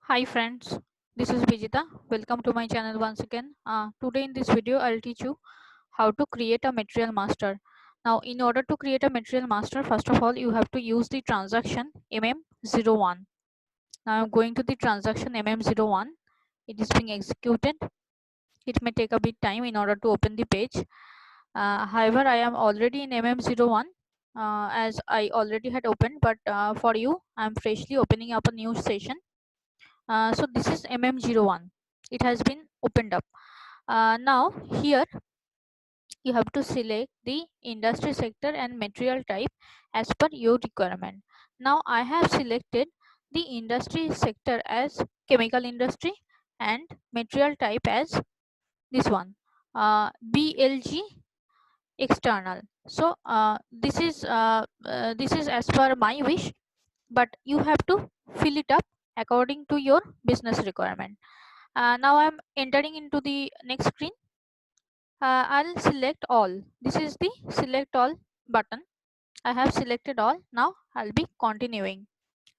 Hi friends, this is Vijita. Welcome to my channel once again. Today in this video, I'll teach you how to create a material master. Now, in order to create a material master, first of all, you have to use the transaction MM01. Now, I'm going to the transaction MM01. It is being executed. It may take a bit time in order to open the page. However, I am already in MM01 as I already had opened, but for you, I'm freshly opening up a new session. So this is MM01. It has been opened up. Now here you have to select the industry sector and material type as per your requirement. Now I have selected the industry sector as chemical industry and material type as this one, BLG external. So this is as per my wish, but you have to fill it up according to your business requirement. Now I'm entering into the next screen. I'll select all. This is the select all button. I have selected all. Now I'll be continuing.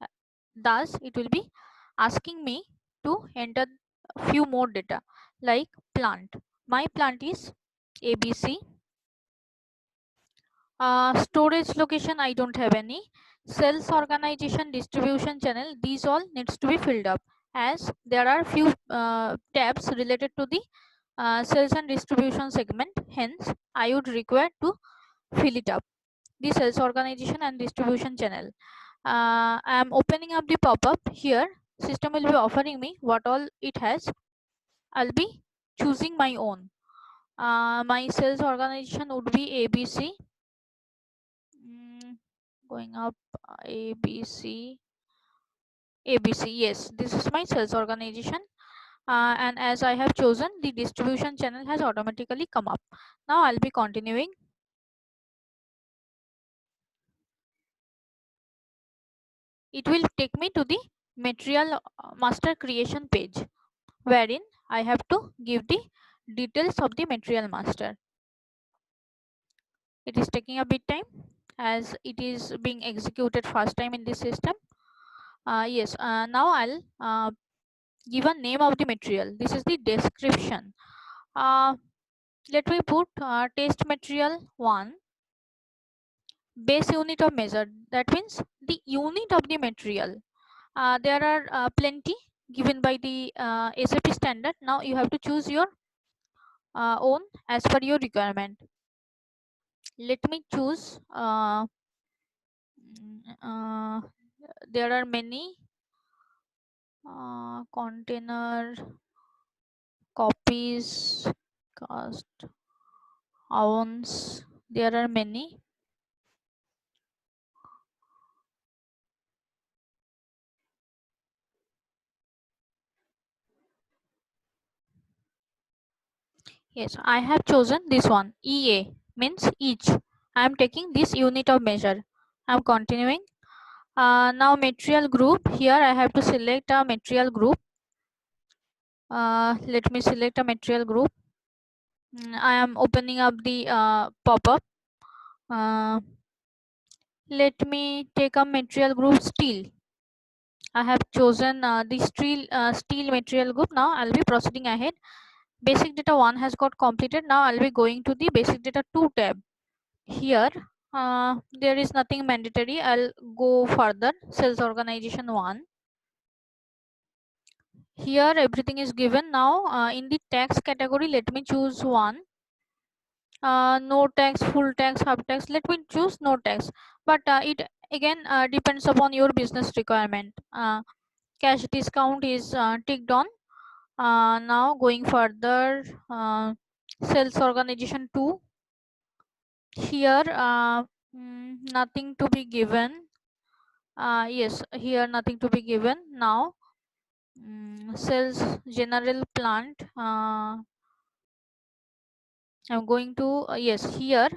Uh, Thus, it will be asking me to enter a few more data like plant. My plant is ABC. Storage location, I don't have any. Sales organization, distribution channel, these all needs to be filled up as there are few tabs related to the sales and distribution segment. Hence, I would require to fill it up. The sales organization and distribution channel. I am opening up the pop-up here. System will be offering me what all it has. I'll be choosing my own. My sales organization would be ABC. Going up, ABC. ABC, yes, this is my sales organization. And as I have chosen, the distribution channel has automatically come up. Now I'll be continuing. It will take me to the material master creation page, wherein I have to give the details of the material master. It is taking a bit time as it is being executed first time in this system. Yes, now I'll give a name of the material. This is the description. Uh, Let me put test material 1, base unit of measure. That means the unit of the material. There are plenty given by the SAP standard. Now you have to choose your own as per your requirement. Let me choose. Uh, there are many container copies, cost, ounce. There are many. Yes, I have chosen this one. EA means each. I am taking this unit of measure. I am continuing. Now material group. Here I have to select a material group. Let me select a material group. I am opening up the pop-up. Let me take a material group steel. I have chosen the steel material group. Now I'll be proceeding ahead. Basic data 1 has got completed. Now I'll be going to the basic data 2 tab. Here there is nothing mandatory. I'll go further. Sales organization 1. Here everything is given. Now in the tax category, let me choose one. No tax, full tax, half tax. Let me choose no tax, but it again depends upon your business requirement. Cash discount is ticked on. Now going further, sales organization 2. Here nothing to be given. Yes, here nothing to be given. Now sales general plant. I'm going to yes, here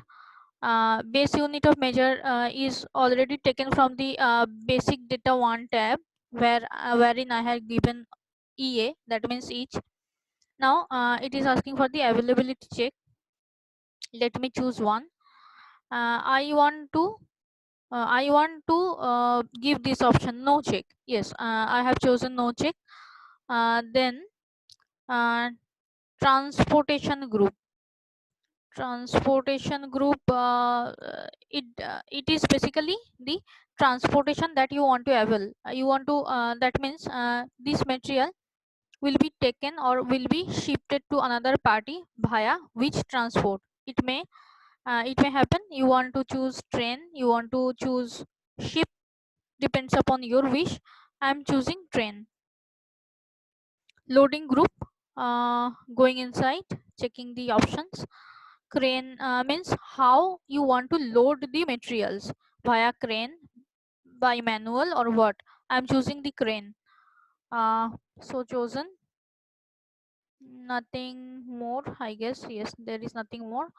base unit of measure is already taken from the basic data 1 tab, wherein I had given EA, that means each. Now it is asking for the availability check. Let me choose one. I want to I want to give this option no check. Yes, I have chosen no check. Then uh, transportation group. Transportation group, it is basically the transportation that you want to avail. You want to that means this material will be taken or will be shifted to another party via which transport. It may happen you want to choose train, you want to choose ship, depends upon your wish. I am choosing train. Loading group, going inside, checking the options. Crane means how you want to load the materials, via crane, by manual, or what. I'm choosing the crane. So chosen. Nothing more, I guess. Yes, there is nothing more.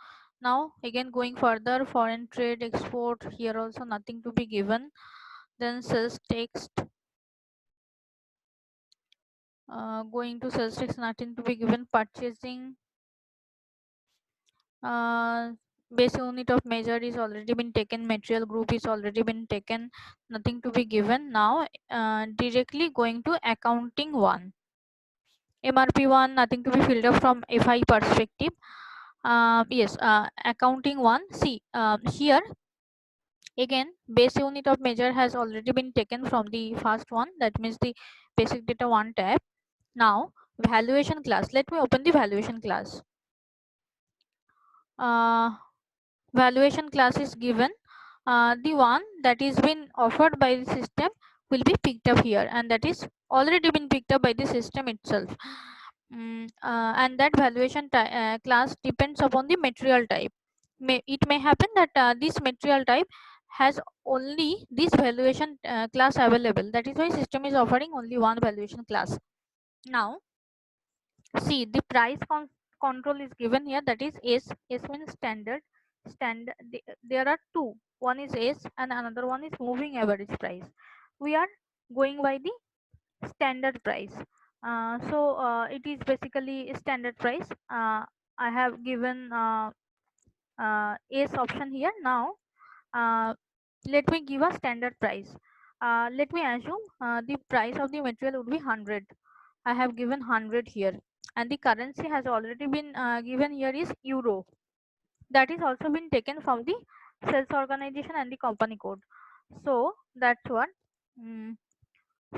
Now again, going further, foreign trade, export, here also nothing to be given. Then sales text, going to sales text, nothing to be given. Purchasing, uh, base unit of measure is already been taken, material group is already been taken, nothing to be given. Now directly going to accounting one. MRP one, nothing to be filled up from FI perspective. Yes, accounting one. See, here again, base unit of measure has already been taken from the first one, that means the basic data one tab. Now valuation class, let me open the valuation class. Valuation class is given. The one that is been offered by the system will be picked up here, and that is already been picked up by the system itself. And that valuation class depends upon the material type. It may happen that this material type has only this valuation class available. That is why system is offering only one valuation class. Now see, the price control is given here, that is S means standard. There are two, one is S and another one is moving average price. We are going by the standard price. It is basically standard price. I have given S option here. Now let me give a standard price. Let me assume the price of the material would be 100. I have given 100 here, and the currency has already been given here is euro. That is also been taken from the sales organization and the company code. So that's what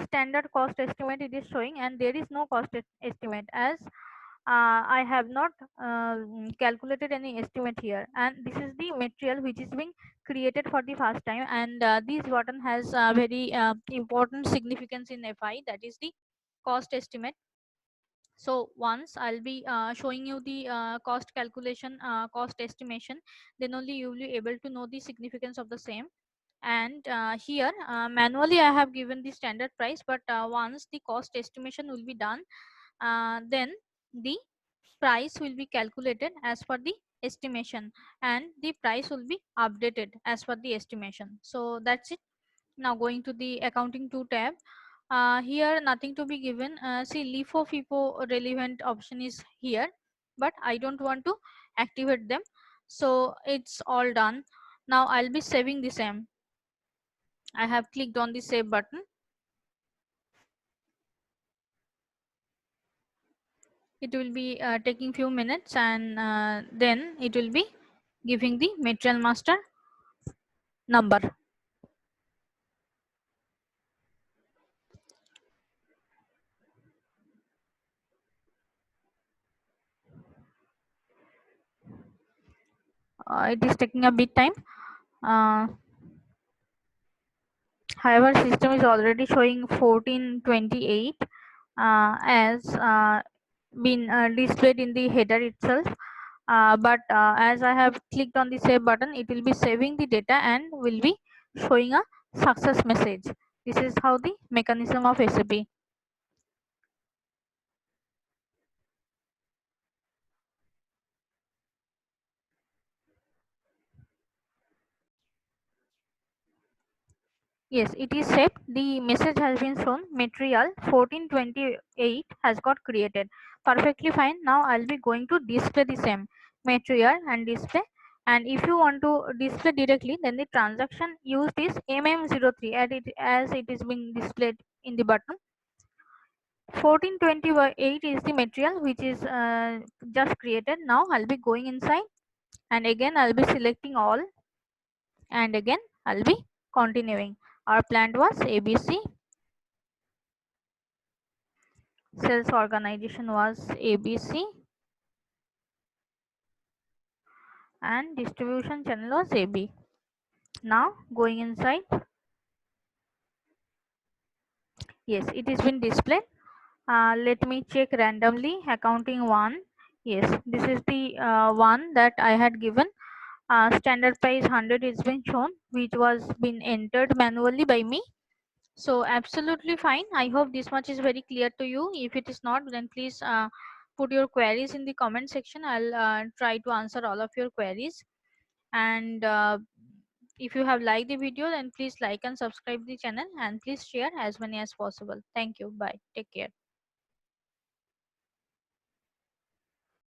standard cost estimate it is showing, and there is no cost estimate, as I have not calculated any estimate here, and this is the material which is being created for the first time, and this button has very important significance in FI, that is the cost estimate. So once I'll be showing you the cost calculation, cost estimation, then only you will be able to know the significance of the same. And here manually I have given the standard price, but once the cost estimation will be done, then the price will be calculated as per the estimation, and the price will be updated as per the estimation. So that's it. Now going to the accounting 2 tab. Here nothing to be given. See, LIFO FIFO relevant option is here, but I don't want to activate them, so it's all done. Now I'll be saving the same. I have clicked on the save button. It will be taking few minutes, and then it will be giving the material master number. It is taking a bit time. However, system is already showing 1428 as been displayed in the header itself. But as I have clicked on the save button, it will be saving the data and will be showing a success message. This is how the mechanism of SAP. Yes, it is saved. The message has been shown. Material 1428 has got created. Perfectly fine. Now I'll be going to display the same material and display And if you want to display directly, then the transaction used is mm03 as it is being displayed in the bottom. 1420 by 8 is the material which is just created. Now I'll be going inside, and again I'll be selecting all, and again I'll be continuing. Our plant was ABC, sales organization was ABC, and distribution channel was AB. Now going inside, yes, it has been displayed. Let me check randomly. Accounting 1, yes, this is the one that I had given. Standard price 100 is been shown, which was been entered manually by me. So absolutely fine. I hope this much is very clear to you. If it is not, then please put your queries in the comment section. I'll try to answer all of your queries. And if you have liked the video, then please like and subscribe the channel, and please share as many as possible. Thank you. Bye. Take care.